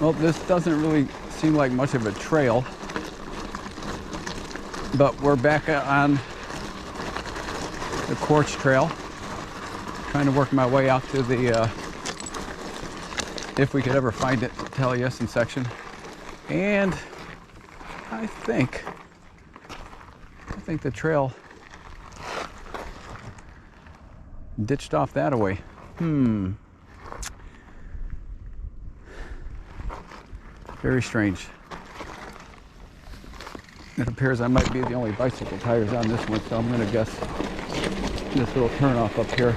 Well, this doesn't really seem like much of a trail, but we're back on the Quartz Trail, trying to work my way out to the, if we could ever find it, Taliesin section. And I think the trail ditched off that away. Very strange. It appears I might be the only bicycle tires on this one, so I'm gonna guess this little turnoff up here.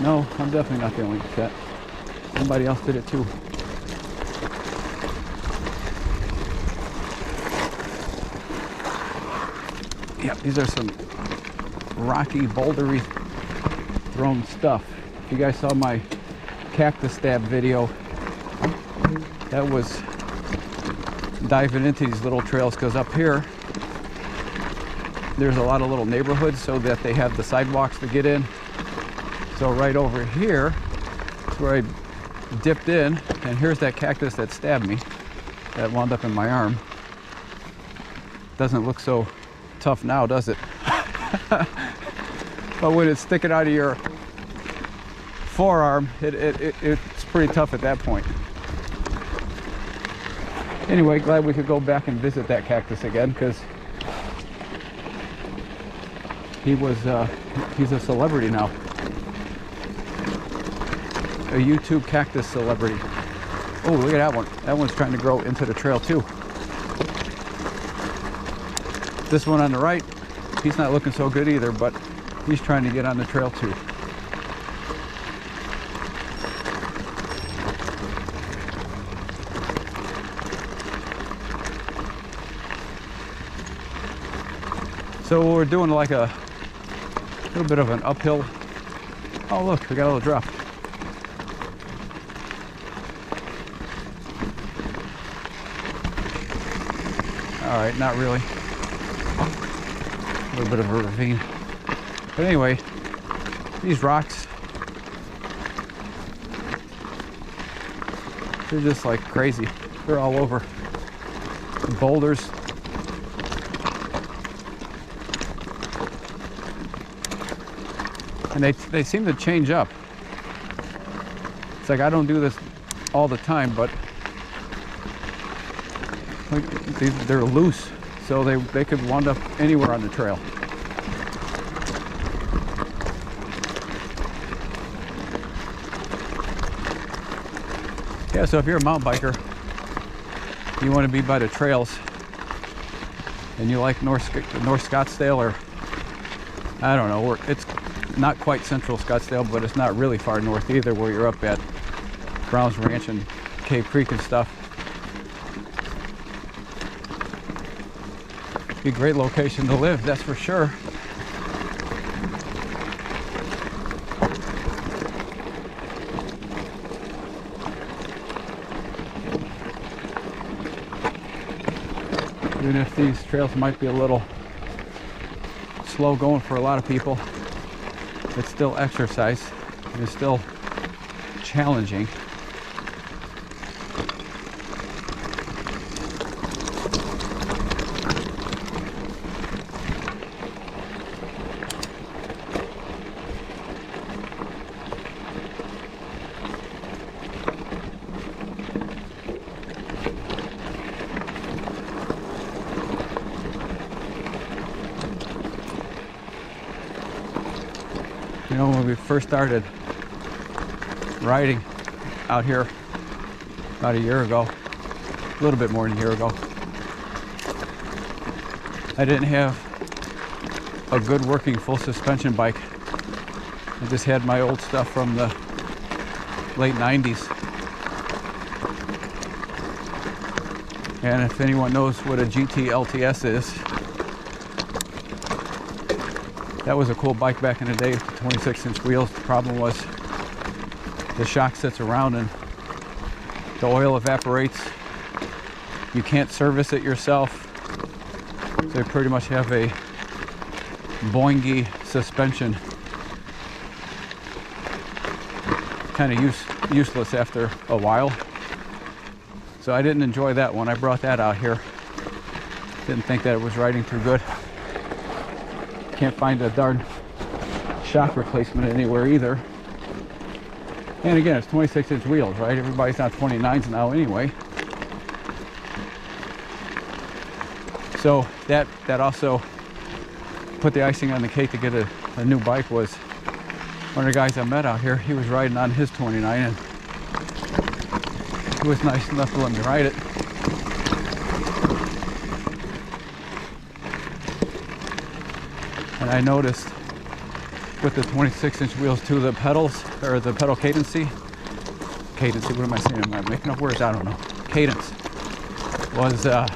No, I'm definitely not the only set. Somebody else did it too. Yep, these are some rocky, bouldery thrown stuff. If you guys saw my cactus stab video, that was diving into these little trails, because up here there's a lot of little neighborhoods so that they have the sidewalks to get in. So right over here is where I dipped in, and here's that cactus that stabbed me, that wound up in my arm. Doesn't look so tough now, does it? But when it's sticking out of your forearm, it's pretty tough at that point. Anyway, glad we could go back and visit that cactus again, because he's a celebrity now. A YouTube cactus celebrity. Oh, look at that one. That one's trying to grow into the trail too. This one on the right, he's not looking so good either, but he's trying to get on the trail too. So we're doing like a little bit of an uphill. Oh look, we got a little drop. All right, not really. A little bit of a ravine. But anyway, these rocks, they're just like crazy. They're all over. The boulders. And they seem to change up. It's like I don't do this all the time, but like they're loose, so they could wind up anywhere on the trail. Yeah, so if you're a mountain biker, you want to be by the trails, and you like North Scottsdale, or I don't know, it's not quite central Scottsdale, but it's not really far north either, where you're up at Brown's Ranch and Cave Creek and stuff. Be a great location to live, that's for sure. Even if these trails might be a little slow going for a lot of people, it's still exercise. It's still challenging. You know, when we first started riding out here about a year ago, a little bit more than a year ago, I didn't have a good working full suspension bike. I just had my old stuff from the late 90s. And if anyone knows what a GT LTS is, that was a cool bike back in the day, 26-inch wheels. The problem was the shock sits around and the oil evaporates. You can't service it yourself. So you pretty much have a boingy suspension. Kind of useless after a while. So I didn't enjoy that one. I brought that out here. Didn't think that it was riding too good. Can't find a darn shock replacement anywhere either. And again, it's 26-inch wheels, right? Everybody's not 29s now anyway. So that also put the icing on the cake to get a new bike. Was one of the guys I met out here. He was riding on his 29, and it was nice enough to let me ride it. And I noticed with the 26-inch wheels too, the pedals, or the pedal cadency, what am I saying? Am I making up words? I don't know. Cadence was a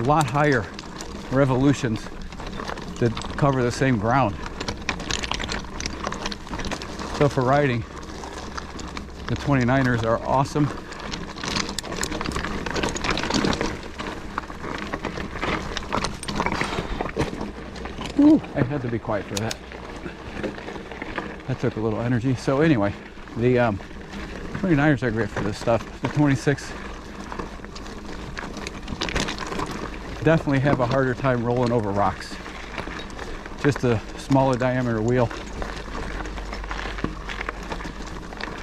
lot higher revolutions to cover the same ground. So for riding, the 29ers are awesome. Ooh, I had to be quiet for that. That took a little energy. So anyway, the 29ers are great for this stuff. The 26 definitely have a harder time rolling over rocks. Just a smaller diameter wheel.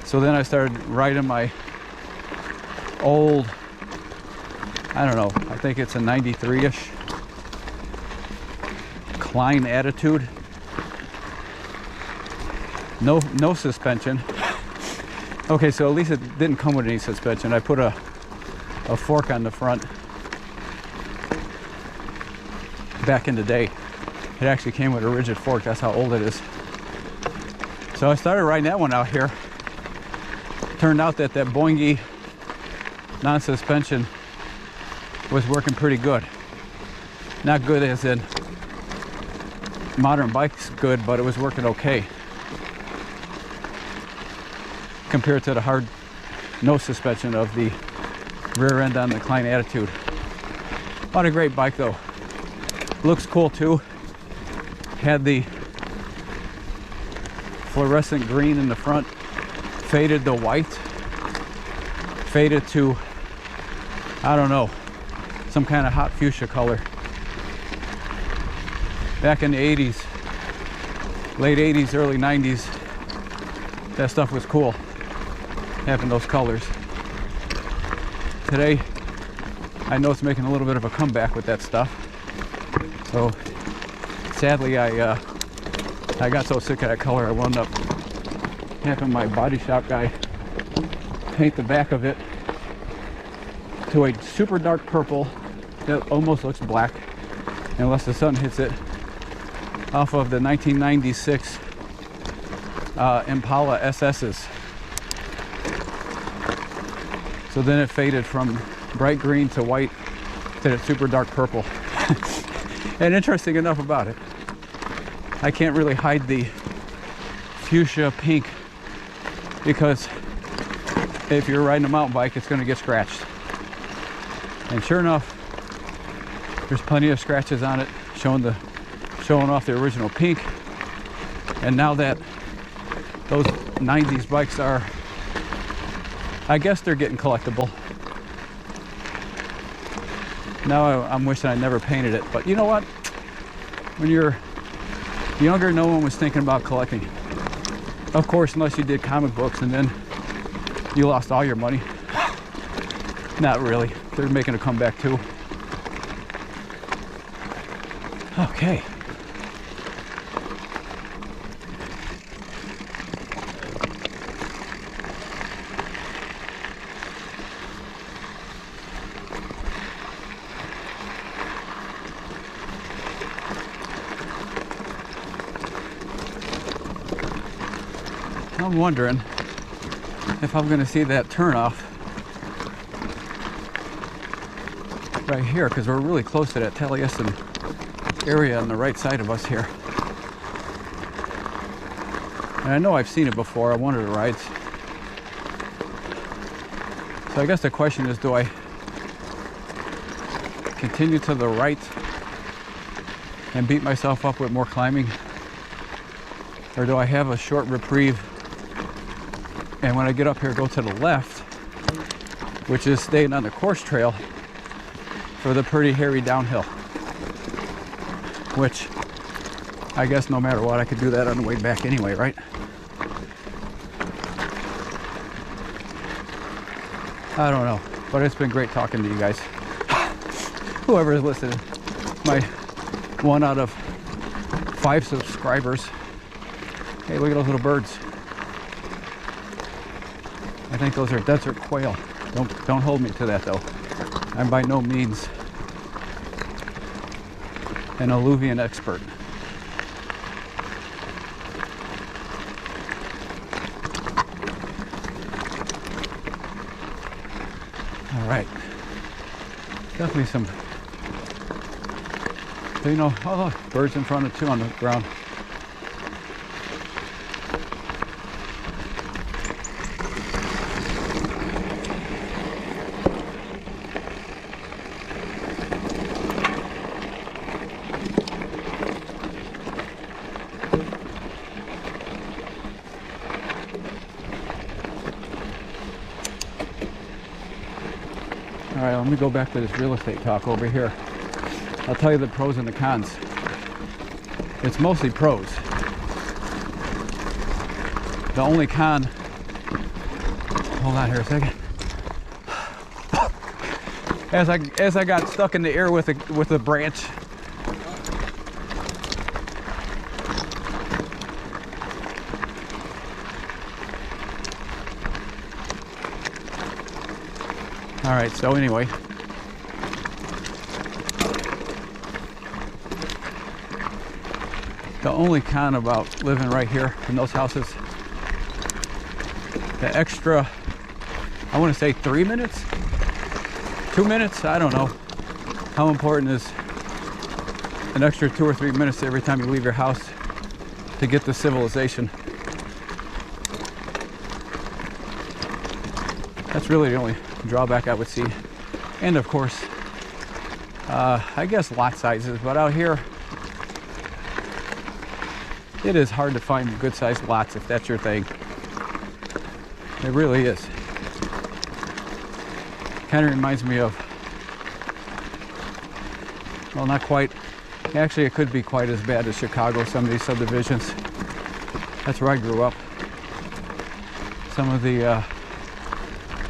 So then I started riding my old, I don't know, I think it's a 93-ish Klein Attitude. No suspension. Okay, so at least it didn't come with any suspension. I put a fork on the front. Back in the day, it actually came with a rigid fork. That's how old it is. So I started riding that one out here. Turned out that Boingy non-suspension was working pretty good. Not good as in modern bikes good, but it was working okay compared to the hard no suspension of the rear end on the Klein Attitude. What a great bike though. Looks cool too. Had the fluorescent green in the front, faded to white, faded to, I don't know, some kind of hot fuchsia color. Back in the 80s, late 80s, early 90s, that stuff was cool, having those colors. Today, I know it's making a little bit of a comeback with that stuff. So sadly, I got so sick of that color, I wound up having my body shop guy paint the back of it to a super dark purple that almost looks black unless the sun hits it, off of the 1996 Impala SS's. So then it faded from bright green to white to that super dark purple. And interesting enough about it, I can't really hide the fuchsia pink, because if you're riding a mountain bike, it's going to get scratched. And sure enough, there's plenty of scratches on it, showing off the original pink. And now that those 90s bikes are, I guess they're getting collectible. Now I'm wishing I never painted it, but you know what? When you're younger, no one was thinking about collecting. Of course, unless you did comic books and then you lost all your money. Not really. They're making a comeback too. Okay. I'm wondering if I'm going to see that turnoff right here, because we're really close to that Taliesin area on the right side of us here. And I know I've seen it before on one of the rides. So I guess the question is, do I continue to the right and beat myself up with more climbing? Or do I have a short reprieve and when I get up here, go to the left which is staying on the Quartz Trail for the pretty hairy downhill, which I guess no matter what, I could do that on the way back anyway, right? I don't know, but it's been great talking to you guys. Whoever is listening, my 1 out of 5 subscribers. Hey, look at those little birds. I think those are desert quail. Don't hold me to that though. I'm by no means an alluvian expert. All right, definitely some, you know, oh look, birds in front of two on the ground. All right, let me go back to this real estate talk over here. I'll tell you the pros and the cons. It's mostly pros. The only con, hold on here a second. As I got stuck in the air with a branch. All right, so anyway, the only con about living right here in those houses, the extra, I want to say 3 minutes, 2 minutes, I don't know. How important is an extra 2 or 3 minutes every time you leave your house to get to civilization? That's really the only drawback I would see. And of course, I guess lot sizes, but out here it is hard to find good sized lots if that's your thing. It really is. Kind of reminds me of, well, not quite, actually it could be quite as bad as Chicago, some of these subdivisions. That's where I grew up. Some of the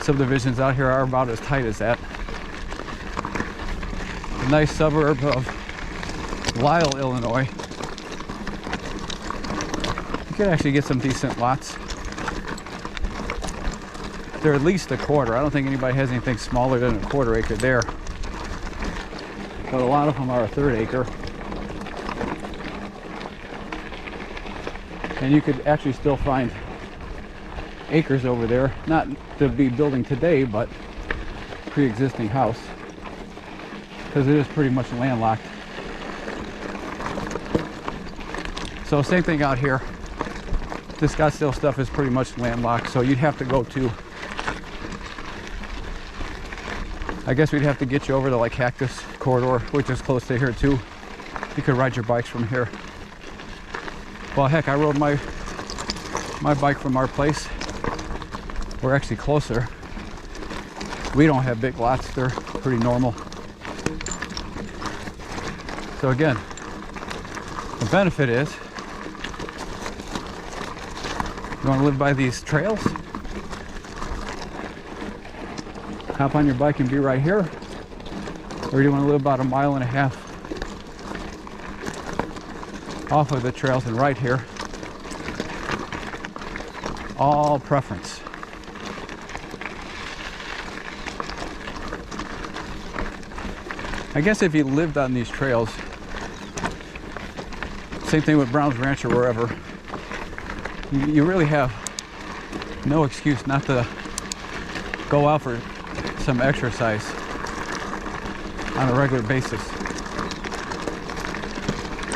subdivisions out here are about as tight as that. A nice suburb of Lisle, Illinois. You could actually get some decent lots. They're at least a quarter. I don't think anybody has anything smaller than a quarter acre there. But a lot of them are a third acre. And you could actually still find acres over there, not to be building today, but pre-existing house, because it is pretty much landlocked. So same thing out here. This Scottsdale stuff is pretty much landlocked, so you'd have to go to, I guess we'd have to get you over to like Cactus Corridor, which is close to here too. You could ride your bikes from here. Well, heck, I rode my bike from our place. We're actually closer. We don't have big lots, they're pretty normal. So again, the benefit is, you want to live by these trails? Hop on your bike and be right here. Or do you want to live about 1.5 miles off of the trails and right here? All preference. I guess if you lived on these trails, same thing with Brown's Ranch or wherever, you really have no excuse not to go out for some exercise on a regular basis.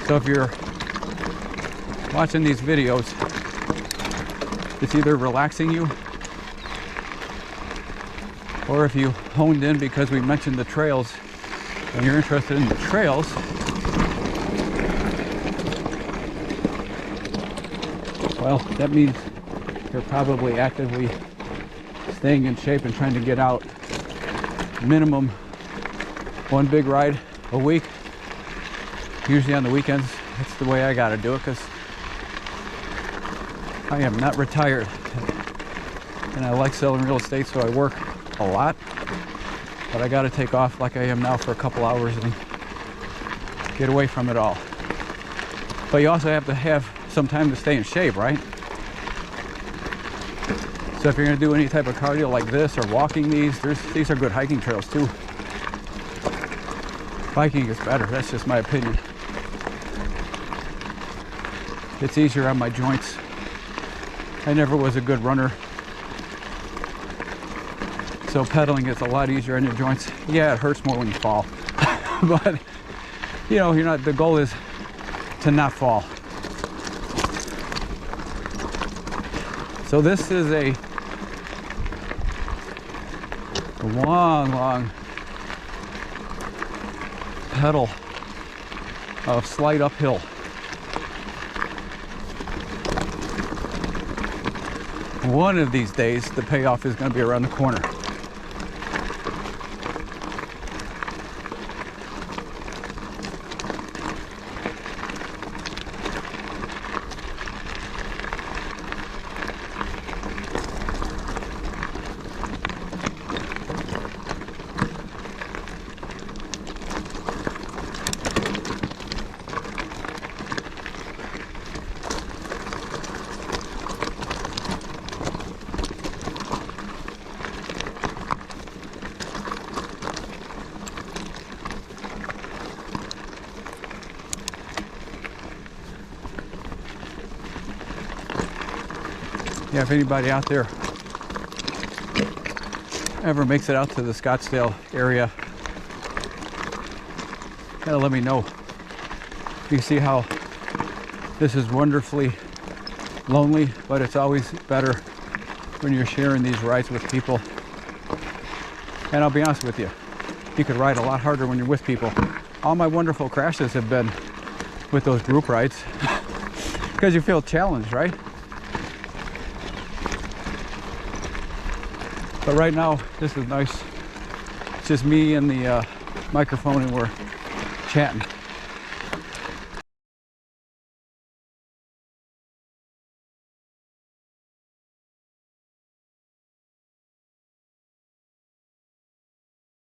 So if you're watching these videos, it's either relaxing you, or if you honed in because we mentioned the trails and you're interested in the trails, well, that means you're probably actively staying in shape and trying to get out minimum one big ride a week, usually on the weekends. That's the way I gotta do it, because I am not retired and I like selling real estate, so I work a lot, but I gotta take off like I am now for a couple hours and get away from it all. But you also have to have some time to stay in shape, right? So if you're gonna do any type of cardio like this or walking these are good hiking trails too. Biking is better, that's just my opinion. It's easier on my joints. I never was a good runner, so pedaling is a lot easier on your joints. Yeah, it hurts more when you fall, but you know, the goal is to not fall. So this is a long pedal of slight uphill. One of these days, the payoff is going to be around the corner. Yeah, if anybody out there ever makes it out to the Scottsdale area, gotta let me know. You see how this is wonderfully lonely, but it's always better when you're sharing these rides with people. And I'll be honest with you, you could ride a lot harder when you're with people. All my wonderful crashes have been with those group rides because you feel challenged, right? But right now, this is nice. It's just me and the microphone, and we're chatting.